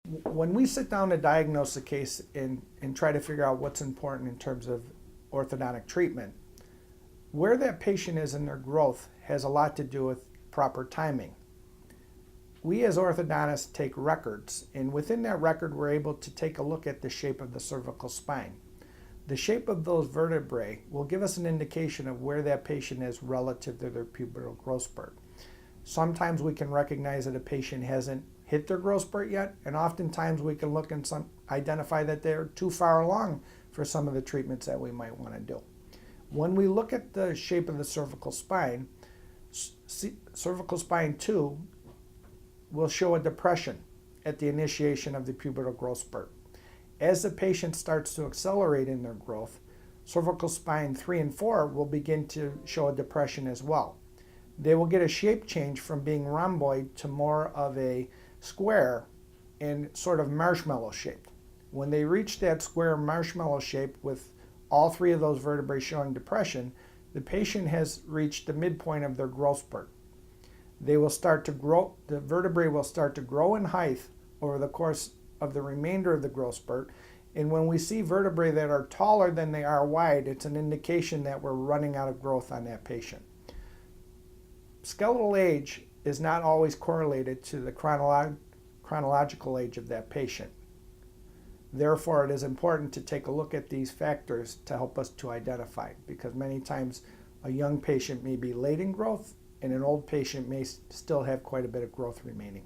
When we sit down to diagnose a case and try to figure out what's important in terms of orthodontic treatment, where that patient is in their growth has a lot to do with proper timing. We as orthodontists take records, and within that record we're able to take a look at the shape of the cervical spine. The shape of those vertebrae will give us an indication of where that patient is relative to their pubertal growth spurt. Sometimes we can recognize that a patient hasn't hit their growth spurt yet, and oftentimes we can look and identify that they're too far along for some of the treatments that we might want to do. When we look at the shape of the cervical spine 2 will show a depression at the initiation of the pubertal growth spurt. As the patient starts to accelerate in their growth, cervical spine 3 and 4 will begin to show a depression as well. They will get a shape change from being rhomboid to more of a square and sort of marshmallow shaped. When they reach that square marshmallow shape with all 3 of those vertebrae showing depression, the patient has reached the midpoint of their growth spurt. They will start to grow, the vertebrae will start to grow in height over the course of the remainder of the growth spurt. And when we see vertebrae that are taller than they are wide, it's an indication that we're running out of growth on that patient. Skeletal age is not always correlated to the chronological age of that patient. Therefore, it is important to take a look at these factors to help us to identify, because many times a young patient may be late in growth and an old patient may still have quite a bit of growth remaining.